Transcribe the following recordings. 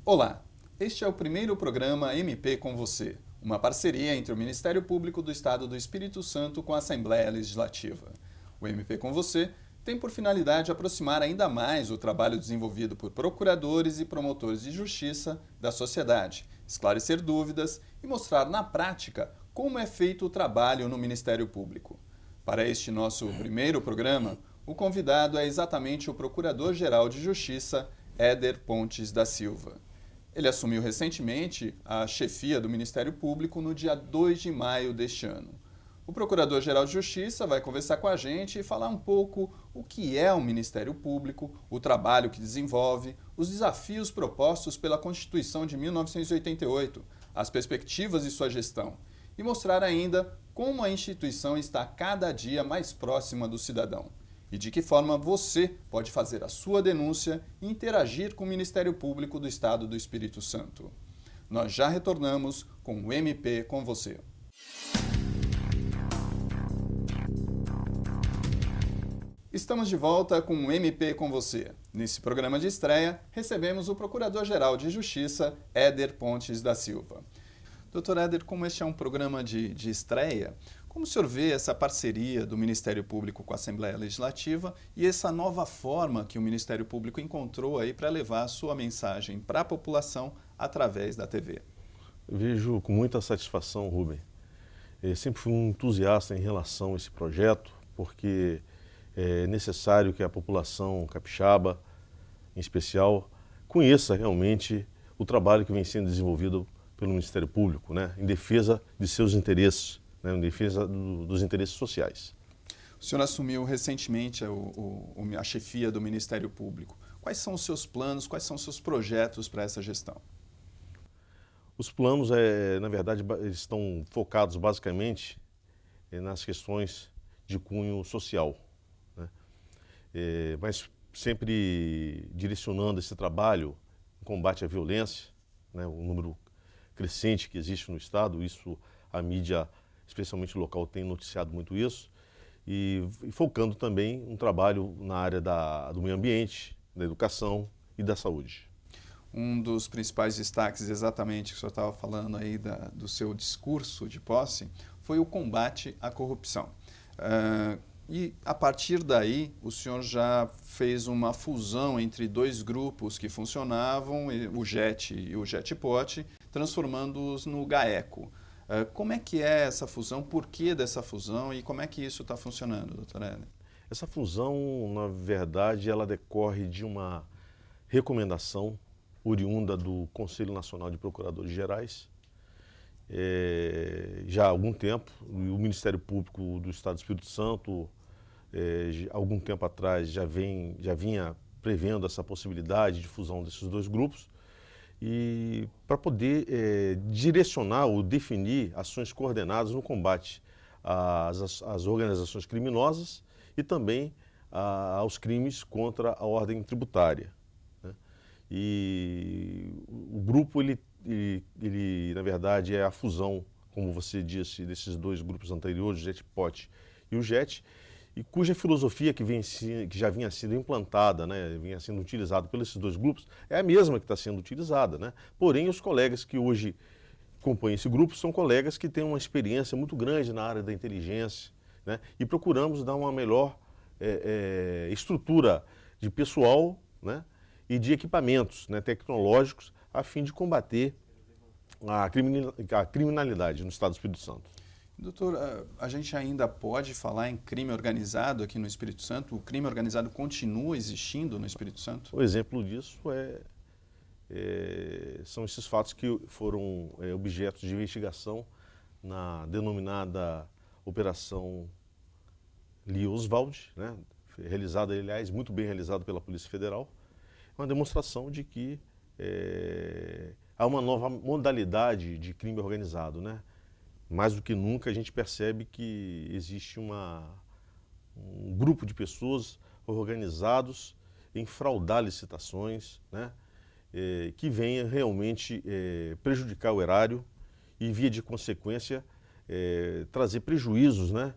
Olá, este é o primeiro programa MP com você, uma parceria entre o Ministério Público do Estado do Espírito Santo com a Assembleia Legislativa. O MP com você tem por finalidade aproximar ainda mais o trabalho desenvolvido por procuradores e promotores de justiça da sociedade, esclarecer dúvidas e mostrar na prática como é feito o trabalho no Ministério Público. Para este nosso primeiro programa, o convidado é exatamente o Procurador-Geral de Justiça, Éder Pontes da Silva. Ele assumiu recentemente a chefia do Ministério Público no dia 2 de maio deste ano. O Procurador-Geral de Justiça vai conversar com a gente e falar um pouco o que é o Ministério Público, o trabalho que desenvolve, os desafios propostos pela Constituição de 1988, as perspectivas de sua gestão e mostrar ainda como a instituição está cada dia mais próxima do cidadão e de que forma você pode fazer a sua denúncia e interagir com o Ministério Público do Estado do Espírito Santo. Nós já retornamos com o MP com você. Estamos de volta com o MP com você. Nesse programa de estreia, recebemos o Procurador-Geral de Justiça, Éder Pontes da Silva. Doutor Éder, como este é um programa de estreia, como o senhor vê essa parceria do Ministério Público com a Assembleia Legislativa e essa nova forma que o Ministério Público encontrou aí para levar a sua mensagem para a população através da TV? Eu vejo com muita satisfação, Rubem. Eu sempre fui um entusiasta em relação a esse projeto, porque é necessário que a população capixaba, em especial, conheça realmente o trabalho que vem sendo desenvolvido pelo Ministério Público, né, em defesa de seus interesses, né, em defesa dos interesses sociais. O senhor assumiu recentemente a chefia do Ministério Público. Quais são os seus planos, quais são os seus projetos para essa gestão? Os planos, na verdade, estão focados basicamente nas questões de cunho social, né? Mas sempre direcionando esse trabalho em combate à violência, né, o número crescente que existe no Estado, isso a mídia, especialmente local, tem noticiado muito isso, e focando também um trabalho na área do meio ambiente, da educação e da saúde. Um dos principais destaques, exatamente, que o senhor estava falando aí do seu discurso de posse, foi o combate à corrupção. E a partir daí, o senhor já fez uma fusão entre dois grupos que funcionavam, o JET e o JETPOT, transformando-os no GAECO. Como é que é essa fusão, por que dessa fusão e como é que isso está funcionando, doutor Éder? Essa fusão, na verdade, ela decorre de uma recomendação oriunda do Conselho Nacional de Procuradores Gerais. Já há algum tempo, o Ministério Público do Estado do Espírito Santo, algum tempo atrás, já vinha prevendo essa possibilidade de fusão desses dois grupos, e para poder direcionar ou definir ações coordenadas no combate às organizações criminosas e também aos crimes contra a ordem tributária, né? E o grupo, ele, na verdade, é a fusão, como você disse, desses dois grupos anteriores, o JETPOT e o JET, e cuja filosofia que já vinha sendo implantada, né, vinha sendo utilizada pelos dois grupos, é a mesma que está sendo utilizada, né? Porém, os colegas que hoje compõem esse grupo são colegas que têm uma experiência muito grande na área da inteligência, né? E procuramos dar uma melhor estrutura de pessoal, né, e de equipamentos, né, tecnológicos, a fim de combater a criminalidade no Estado do Espírito Santo. Doutor, a gente ainda pode falar em crime organizado aqui no Espírito Santo? O crime organizado continua existindo no Espírito Santo? O exemplo disso são esses fatos que foram objetos de investigação na denominada Operação Lee Oswald, né, realizada, aliás, muito bem realizada pela Polícia Federal. Uma demonstração de que há uma nova modalidade de crime organizado, né? Mais do que nunca a gente percebe que existe um grupo de pessoas organizados em fraudar licitações, né, que venha realmente prejudicar o erário e, via de consequência, trazer prejuízos, né,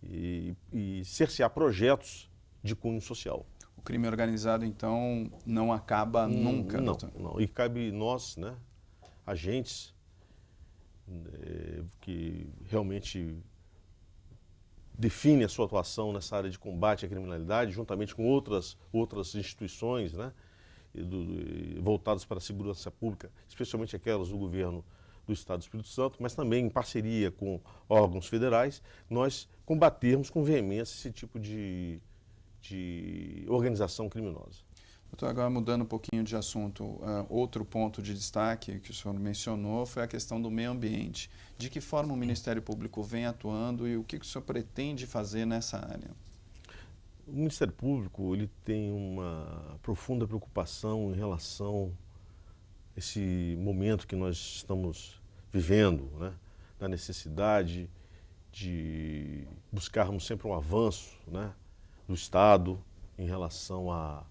e cercear projetos de cunho social. O crime organizado, então, não acaba nunca, não, doutor? não. E cabe nós, né, agentes, que realmente definem a sua atuação nessa área de combate à criminalidade, juntamente com outras instituições, né, voltadas para a segurança pública, especialmente aquelas do governo do Estado do Espírito Santo, mas também em parceria com órgãos federais, nós combatermos com veemência esse tipo de organização criminosa. Doutor, agora mudando um pouquinho de assunto, outro ponto de destaque que o senhor mencionou foi a questão do meio ambiente. De que forma o Ministério Público vem atuando e o que o senhor pretende fazer nessa área? O Ministério Público ele tem uma profunda preocupação em relação a esse momento que nós estamos vivendo, né? Da necessidade de buscarmos sempre um avanço, né, do Estado em relação à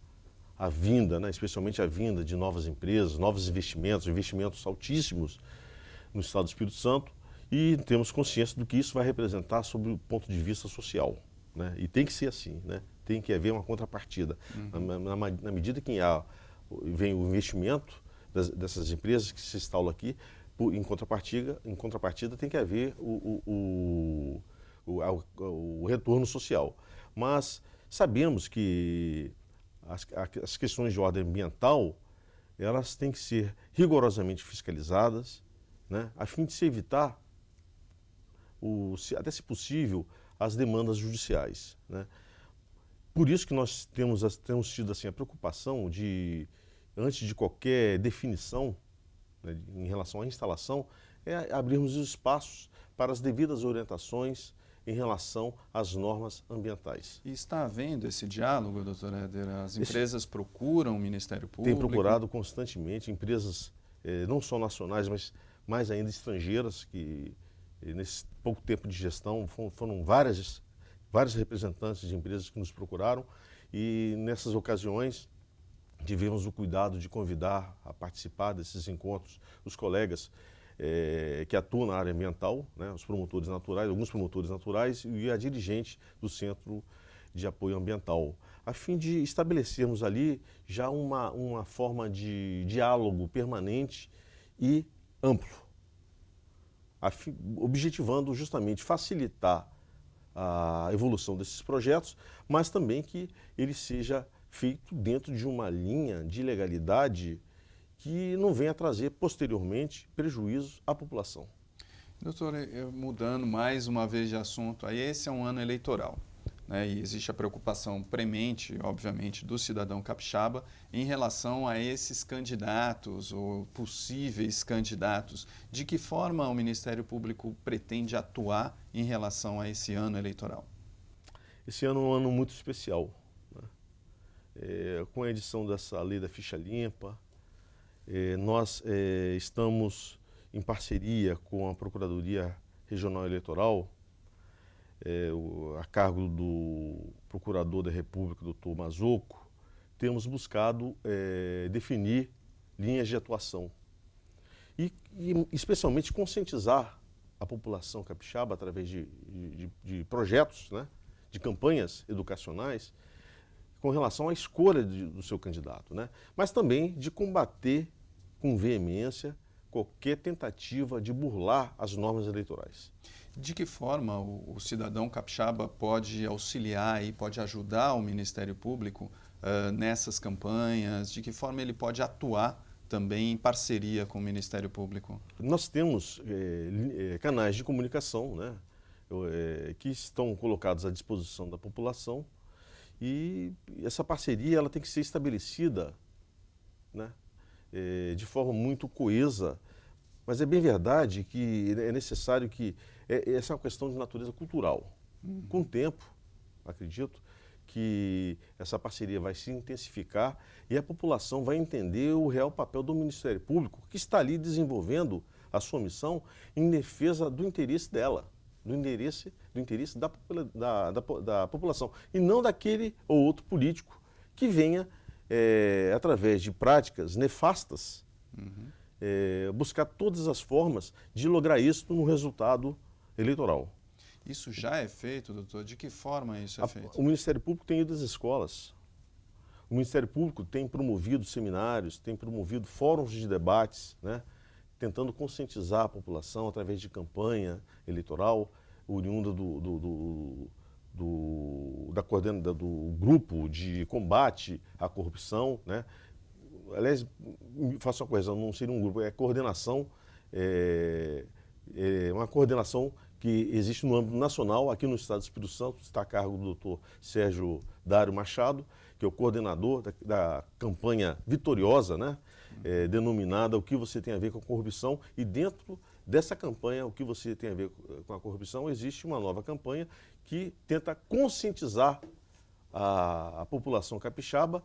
vinda, né, especialmente a vinda de novas empresas, novos investimentos altíssimos no Estado do Espírito Santo, e temos consciência do que isso vai representar sob o ponto de vista social, né? E tem que ser assim, né? Tem que haver uma contrapartida. Na medida que vem o investimento dessas empresas que se instalam aqui, em contrapartida tem que haver o retorno social. Mas sabemos que as questões de ordem ambiental, elas têm que ser rigorosamente fiscalizadas, né, a fim de se evitar, até se possível, as demandas judiciais, né. Por isso que nós temos tido assim, a preocupação de, antes de qualquer definição, né, em relação à instalação, abrirmos os espaços para as devidas orientações em relação às normas ambientais. E está havendo esse diálogo, doutor Éder? As empresas procuram o Ministério Público? Tem procurado constantemente empresas, não só nacionais, mas mais ainda estrangeiras, que nesse pouco tempo de gestão foram vários representantes de empresas que nos procuraram, e nessas ocasiões tivemos o cuidado de convidar a participar desses encontros os colegas que atuam na área ambiental, né, os promotores naturais, alguns promotores naturais e a dirigente do Centro de Apoio Ambiental, a fim de estabelecermos ali já uma forma de diálogo permanente e amplo, objetivando justamente facilitar a evolução desses projetos, mas também que ele seja feito dentro de uma linha de legalidade que não venha trazer posteriormente prejuízos à população. Doutor, mudando mais uma vez de assunto, aí esse é um ano eleitoral, né, e existe a preocupação premente, obviamente, do cidadão capixaba em relação a esses candidatos ou possíveis candidatos. De que forma o Ministério Público pretende atuar em relação a esse ano eleitoral? Esse ano é um ano muito especial, né? Com a edição dessa lei da ficha limpa, nós estamos em parceria com a Procuradoria Regional Eleitoral, a cargo do Procurador da República, Dr. Mazocco, temos buscado definir linhas de atuação e especialmente conscientizar a população capixaba através de projetos, né, de campanhas educacionais com relação à escolha do seu candidato, né, mas também de combater com veemência qualquer tentativa de burlar as normas eleitorais. De que forma o cidadão capixaba pode auxiliar e pode ajudar o Ministério Público nessas campanhas? De que forma ele pode atuar também em parceria com o Ministério Público? Nós temos canais de comunicação, né, que estão colocados à disposição da população, e essa parceria ela tem que ser estabelecida, né, de forma muito coesa, mas é bem verdade que é necessário que essa é uma questão de natureza cultural. Com o tempo, acredito que essa parceria vai se intensificar e a população vai entender o real papel do Ministério Público, que está ali desenvolvendo a sua missão em defesa do interesse dela, do interesse da população, e não daquele ou outro político que venha através de práticas nefastas, buscar todas as formas de lograr isso no resultado eleitoral. Isso já é feito, doutor? De que forma isso é feito? O Ministério Público tem ido às escolas, O Ministério Público tem promovido seminários, tem promovido fóruns de debates, né, tentando conscientizar a população através de campanha eleitoral, oriunda do grupo de combate à corrupção, né? Aliás, faço uma coisa, não seria um grupo, é coordenação, é uma coordenação que existe no âmbito nacional, aqui no estado do Espírito Santo, está a cargo do doutor Sérgio Dário Machado, que é o coordenador da campanha vitoriosa, né? Denominada O que você tem a ver com a corrupção, e dentro dessa campanha, O que você tem a ver com a corrupção, existe uma nova campanha que tenta conscientizar a população capixaba,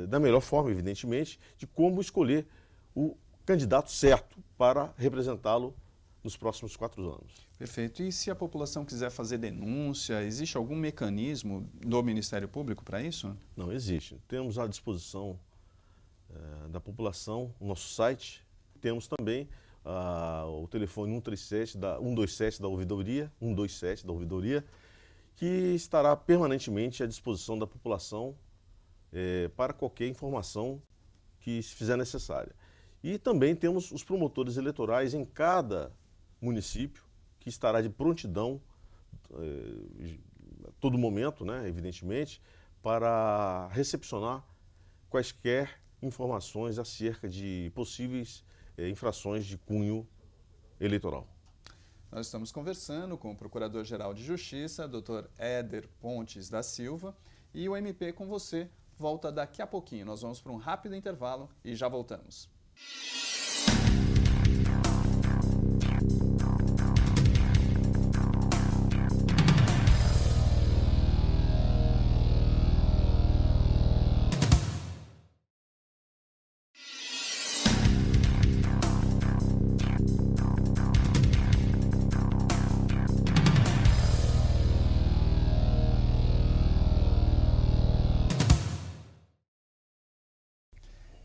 da melhor forma, evidentemente, de como escolher o candidato certo para representá-lo nos próximos 4 anos. Perfeito. E se a população quiser fazer denúncia, existe algum mecanismo do Ministério Público para isso? Não, existe. Temos à disposição da população o nosso site, temos também o telefone 127 da ouvidoria, que estará permanentemente à disposição da população para qualquer informação que se fizer necessária. E também temos os promotores eleitorais em cada município, que estará de prontidão a todo momento, né, evidentemente, para recepcionar quaisquer informações acerca de possíveis infrações de cunho eleitoral. Nós estamos conversando com o Procurador-Geral de Justiça, Dr. Éder Pontes da Silva, e o MP com você volta daqui a pouquinho. Nós vamos para um rápido intervalo e já voltamos.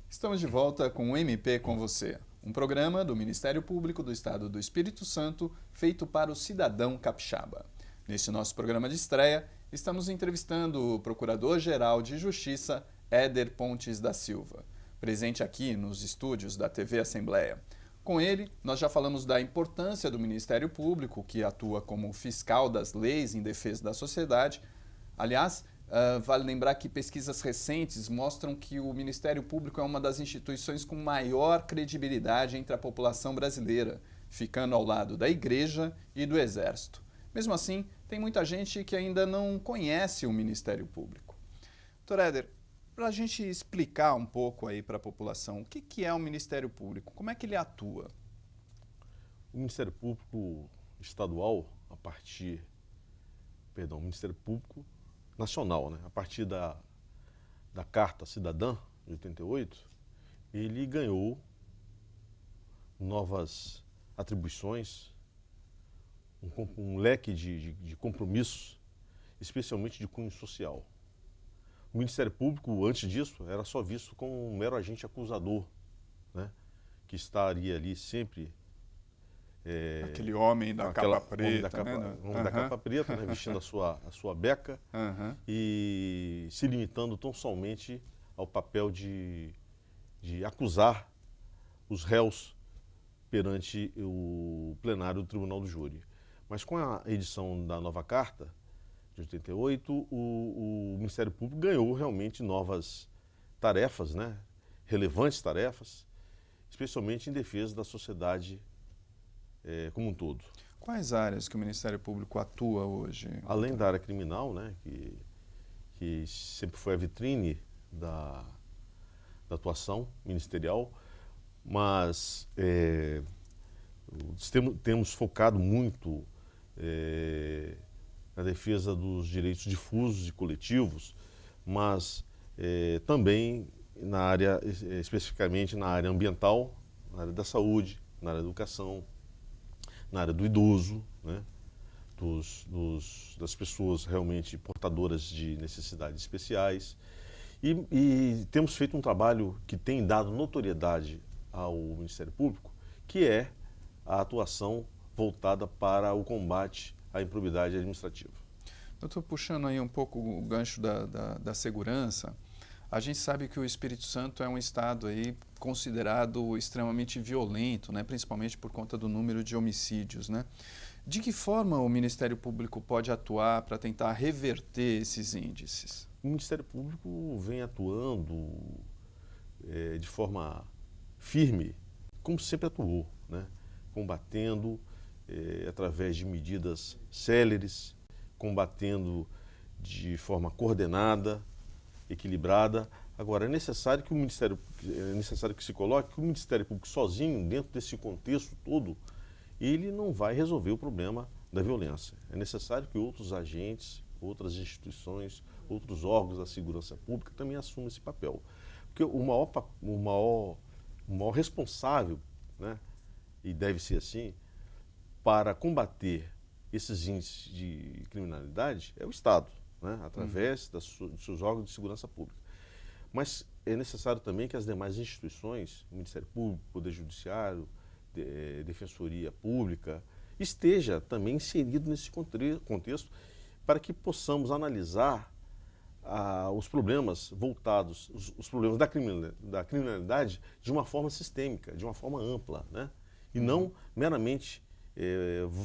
Estamos de volta com o MP com você, um programa do Ministério Público do Estado do Espírito Santo feito para o cidadão capixaba. Neste nosso programa de estreia, estamos entrevistando o Procurador-Geral de Justiça, Éder Pontes da Silva, presente aqui nos estúdios da TV Assembleia. Com ele, nós já falamos da importância do Ministério Público, que atua como fiscal das leis em defesa da sociedade. Aliás, vale lembrar que pesquisas recentes mostram que o Ministério Público é uma das instituições com maior credibilidade entre a população brasileira, ficando ao lado da Igreja e do Exército. Mesmo assim, tem muita gente que ainda não conhece o Ministério Público. Dr. Éder, para a gente explicar um pouco aí para a população, o que é o Ministério Público? Como é que ele atua? O Ministério Público Estadual, o Ministério Público Nacional, né? A partir da Carta Cidadã, de 88, ele ganhou novas atribuições, um leque de compromissos, especialmente de cunho social. O Ministério Público, antes disso, era só visto como um mero agente acusador, né? Que estaria ali sempre... Aquele homem da capa preta, da capa preta, né? Vestindo a sua beca e se limitando tão somente ao papel de acusar os réus perante o plenário do Tribunal do Júri. Mas com a edição da nova Carta, de 88, o Ministério Público ganhou realmente novas tarefas, né? Relevantes tarefas, especialmente em defesa da sociedade como um todo. Quais áreas que o Ministério Público atua hoje? Além da área criminal, né, que sempre foi a vitrine da atuação ministerial, mas temos focado muito na defesa dos direitos difusos e coletivos, mas também especificamente na área ambiental, na área da saúde, na área da educação, na área do idoso, né? Das pessoas realmente portadoras de necessidades especiais. E temos feito um trabalho que tem dado notoriedade ao Ministério Público, que é a atuação voltada para o combate à improbidade administrativa. Eu estou puxando aí um pouco o gancho da segurança. A gente sabe que o Espírito Santo é um estado aí considerado extremamente violento, né? Principalmente por conta do número de homicídios, né? De que forma o Ministério Público pode atuar para tentar reverter esses índices? O Ministério Público vem atuando de forma firme, como sempre atuou, né? Combatendo através de medidas céleres, combatendo de forma coordenada, equilibrada. Agora, é necessário que se coloque que o Ministério Público sozinho, dentro desse contexto todo, ele não vai resolver o problema da violência. É necessário que outros agentes, outras instituições, outros órgãos da segurança pública também assumam esse papel. Porque o maior responsável, né, e deve ser assim, para combater esses índices de criminalidade é o Estado, né, através dos seus órgãos de segurança pública. Mas é necessário também que as demais instituições, o Ministério Público, Poder Judiciário, Defensoria Pública, esteja também inserido nesse contexto para que possamos analisar os problemas voltados, os problemas da criminalidade de uma forma sistêmica, de uma forma ampla, né? E não meramente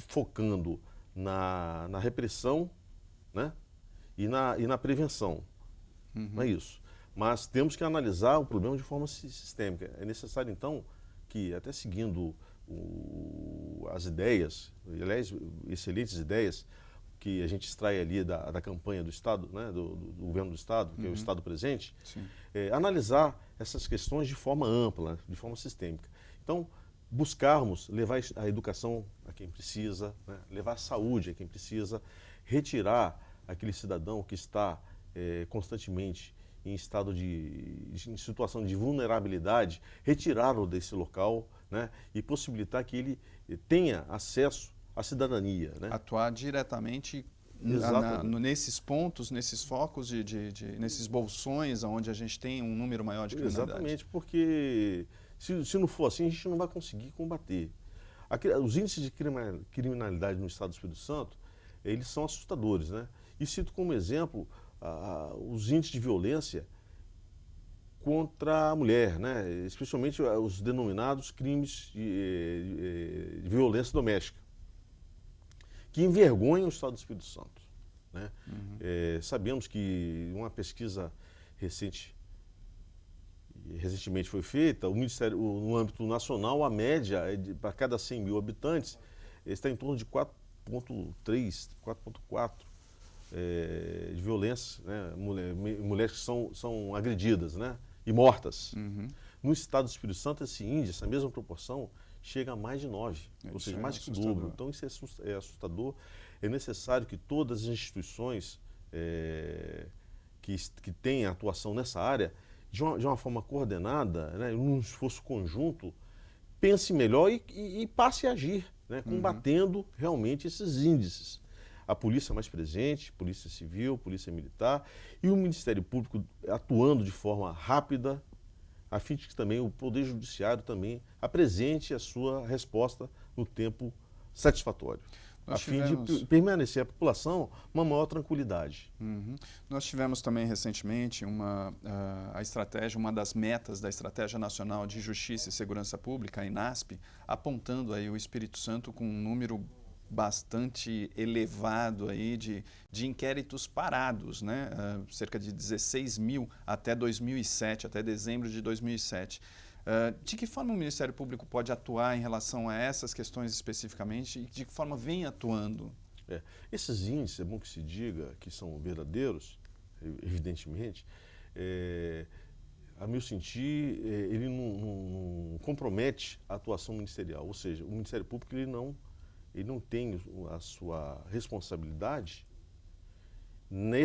focando na repressão, né? E na prevenção. Não é isso. Mas temos que analisar o problema de forma sistêmica. É necessário, então, que, até seguindo as ideias, aliás, excelentes ideias, que a gente extrai ali da campanha do Estado, né, do governo do Estado, que é o Estado presente, analisar essas questões de forma ampla, de forma sistêmica. Então, buscarmos levar a educação a quem precisa, né, levar a saúde a quem precisa, retirar aquele cidadão que está constantemente em situação de vulnerabilidade, retirá-lo desse local, né, e possibilitar que ele tenha acesso à cidadania, né? Atuar diretamente nesses pontos, nesses focos, nesses bolsões onde a gente tem um número maior de criminalidade. Exatamente, porque se não for assim, a gente não vai conseguir combater. Os índices de criminalidade no Estado do Espírito Santo, eles são assustadores, né? E cito como exemplo os índices de violência contra a mulher, né? Especialmente os denominados crimes de violência doméstica, que envergonham o Estado do Espírito Santo, né? Sabemos que uma pesquisa recentemente foi feita, o Ministério, no âmbito nacional, a média para cada 100 mil habitantes está em torno de 4,3, 4,4 de violência, né? Mulheres que são agredidas, né? E mortas. No Estado do Espírito Santo, esse índice, essa mesma proporção, chega a mais de 9, ou seja, mais que o dobro. Então isso é assustador. É necessário que todas as instituições que têm atuação nessa área, de uma forma coordenada, né, num esforço conjunto, pense melhor e passe a agir, né, combatendo realmente esses índices. A polícia mais presente, polícia civil, polícia militar e o Ministério Público atuando de forma rápida, a fim de que também o Poder Judiciário também apresente a sua resposta no tempo satisfatório, a fim de permanecer a população uma maior tranquilidade. Nós tivemos também recentemente a estratégia, uma das metas da Estratégia Nacional de Justiça e Segurança Pública, a ENASP, apontando aí o Espírito Santo com um número bastante elevado aí de inquéritos parados, né? Cerca de 16 mil até 2007, até dezembro de 2007. De que forma o Ministério Público pode atuar em relação a essas questões especificamente e de que forma vem atuando? Esses índices, é bom que se diga que são verdadeiros, evidentemente, a meu sentir, ele não compromete a atuação ministerial, ou seja, o Ministério Público ele não tem a sua responsabilidade na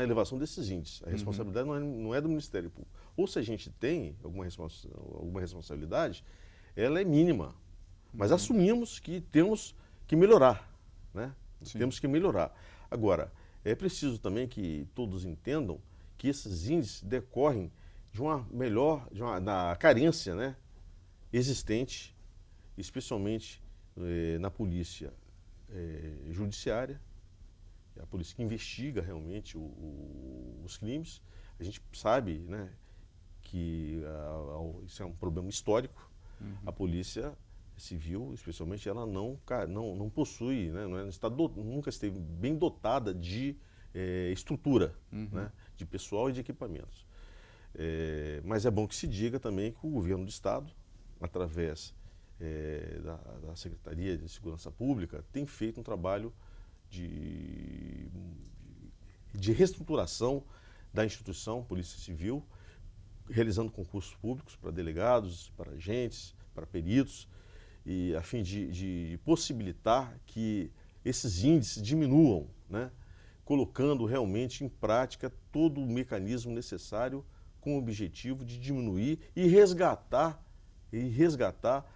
elevação desses índices. A responsabilidade não é do Ministério Público. Ou se a gente tem alguma responsabilidade, ela é mínima. Mas assumimos que temos que melhorar, né? Temos que melhorar. Agora, é preciso também que todos entendam que esses índices decorrem da carência, né, existente, especialmente na polícia judiciária a polícia que investiga realmente os crimes. A gente sabe, né, que isso é um problema histórico. A polícia civil, especialmente, ela não possui, né, nunca esteve bem dotada de estrutura, né, de pessoal e de equipamentos. Mas é bom que se diga também que o governo do Estado, através da Secretaria de Segurança Pública, tem feito um trabalho de reestruturação da instituição Polícia Civil, realizando concursos públicos para delegados, para agentes, para peritos, e a fim de possibilitar que esses índices diminuam, né, colocando realmente em prática todo o mecanismo necessário com o objetivo de diminuir e resgatar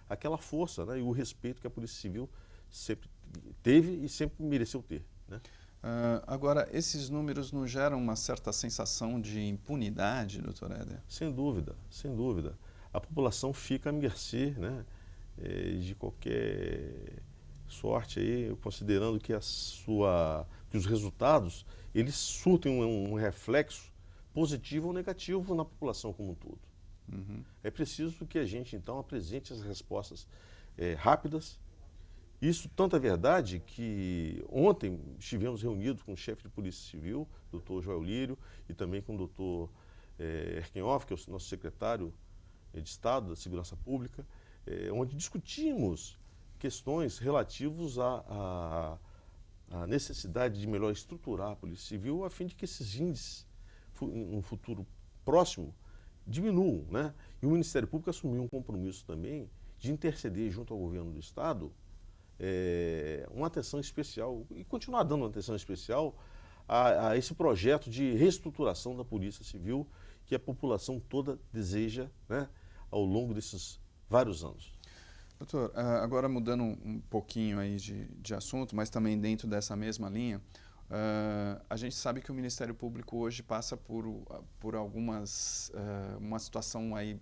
aquela força, né, e o respeito que a Polícia Civil sempre teve e sempre mereceu ter, né? Agora, esses números não geram uma certa sensação de impunidade, doutor Éder? Sem dúvida, sem dúvida. A população fica à mercê, né, de qualquer sorte aí, considerando que os resultados eles surtem um reflexo positivo ou negativo na população como um todo. É preciso que a gente, então, apresente as respostas rápidas. Isso tanto é verdade que ontem estivemos reunidos com o chefe de Polícia Civil, doutor Joel Lírio, e também com o doutor Erkenhoff, que é o nosso secretário de Estado da Segurança Pública, onde discutimos questões relativas à necessidade de melhor estruturar a Polícia Civil, a fim de que esses índices, no futuro próximo, diminuam, né? E o Ministério Público assumiu um compromisso também de interceder junto ao governo do Estado uma atenção especial e continuar dando uma atenção especial a esse projeto de reestruturação da Polícia Civil que a população toda deseja, né, ao longo desses vários anos. Doutor, agora mudando um pouquinho aí de assunto, mas também dentro dessa mesma linha, a gente sabe que o Ministério Público hoje passa por uma situação aí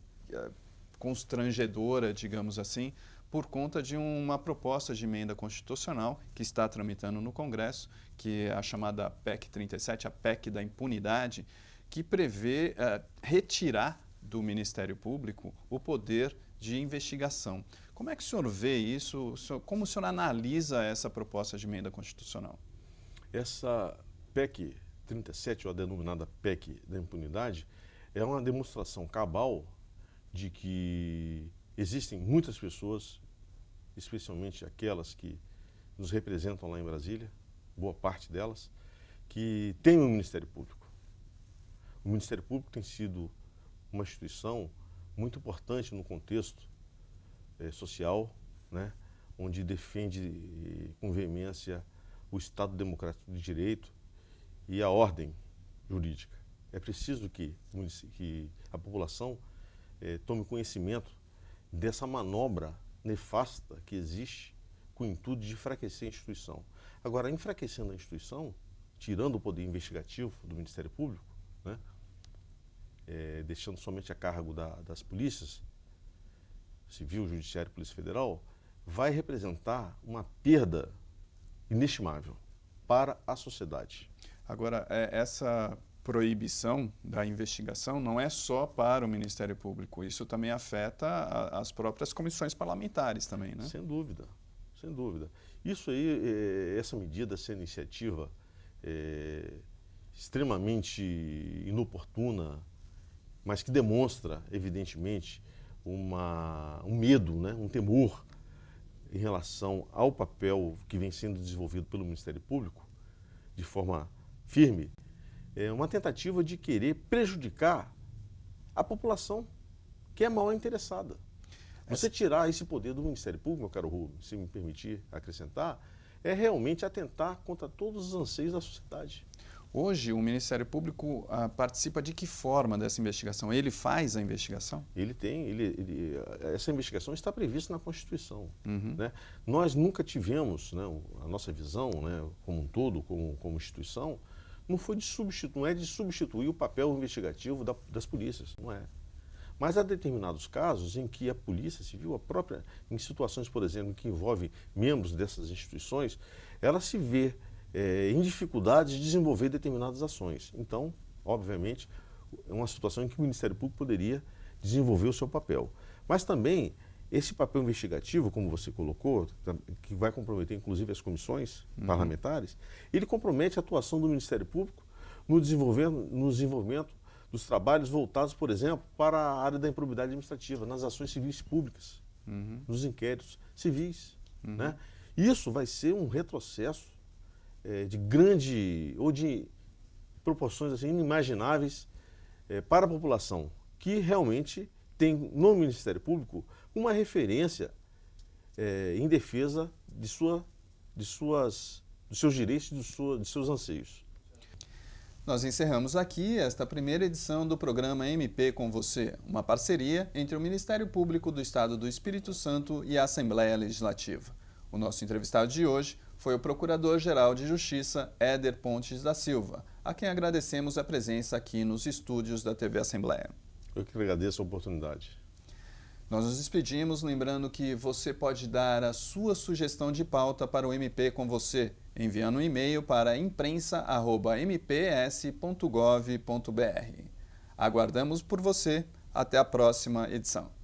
constrangedora, digamos assim, por conta de uma proposta de emenda constitucional que está tramitando no Congresso, que é a chamada PEC 37, a PEC da impunidade, que prevê retirar do Ministério Público o poder de investigação. Como é que o senhor vê isso? Como o senhor analisa essa proposta de emenda constitucional? Essa PEC 37, ou a denominada PEC da impunidade, é uma demonstração cabal de que existem muitas pessoas, especialmente aquelas que nos representam lá em Brasília, boa parte delas, que temem o Ministério Público. O Ministério Público tem sido uma instituição muito importante no contexto social, né, onde defende com veemência o Estado Democrático de Direito e a ordem jurídica. É preciso que a população tome conhecimento dessa manobra nefasta que existe com o intuito de enfraquecer a instituição. Agora, enfraquecendo a instituição, tirando o poder investigativo do Ministério Público, né, deixando somente a cargo das polícias, Civil, Judiciário e Polícia Federal, vai representar uma perda inestimável para a sociedade. Agora, essa proibição da investigação não é só para o Ministério Público, isso também afeta as próprias comissões parlamentares também, né? Sem dúvida, sem dúvida. Isso aí, essa medida, essa iniciativa extremamente inoportuna, mas que demonstra, evidentemente, um medo, né, um temor em relação ao papel que vem sendo desenvolvido pelo Ministério Público, de forma firme, é uma tentativa de querer prejudicar a população que é mal interessada. Você tirar esse poder do Ministério Público, meu caro Rubens, se me permitir acrescentar, é realmente atentar contra todos os anseios da sociedade. Hoje, o Ministério Público participa de que forma dessa investigação? Ele faz a investigação? Essa investigação está prevista na Constituição. Né? Nós nunca tivemos, né, a nossa visão, né, como um todo, como instituição, não é de substituir o papel investigativo das polícias, não é. Mas há determinados casos em que a Polícia Civil, em situações, por exemplo, que envolvem membros dessas instituições, ela se vê em dificuldades de desenvolver determinadas ações. Então, obviamente, é uma situação em que o Ministério Público poderia desenvolver o seu papel. Mas também, esse papel investigativo, como você colocou, que vai comprometer inclusive as comissões parlamentares, ele compromete a atuação do Ministério Público no desenvolvimento dos trabalhos voltados, por exemplo, para a área da improbidade administrativa, nas ações civis públicas, nos inquéritos civis. Né? Isso vai ser um retrocesso de grande, ou de proporções assim, inimagináveis para a população, que realmente tem no Ministério Público uma referência em defesa dos seus direitos e de seus anseios. Nós encerramos aqui esta primeira edição do programa MP com você, uma parceria entre o Ministério Público do Estado do Espírito Santo e a Assembleia Legislativa. O nosso entrevistado de hoje foi o Procurador-Geral de Justiça, Éder Pontes da Silva, a quem agradecemos a presença aqui nos estúdios da TV Assembleia. Eu que agradeço a oportunidade. Nós nos despedimos lembrando que você pode dar a sua sugestão de pauta para o MP com você, enviando um e-mail para imprensa@mps.gov.br. Aguardamos por você. Até a próxima edição.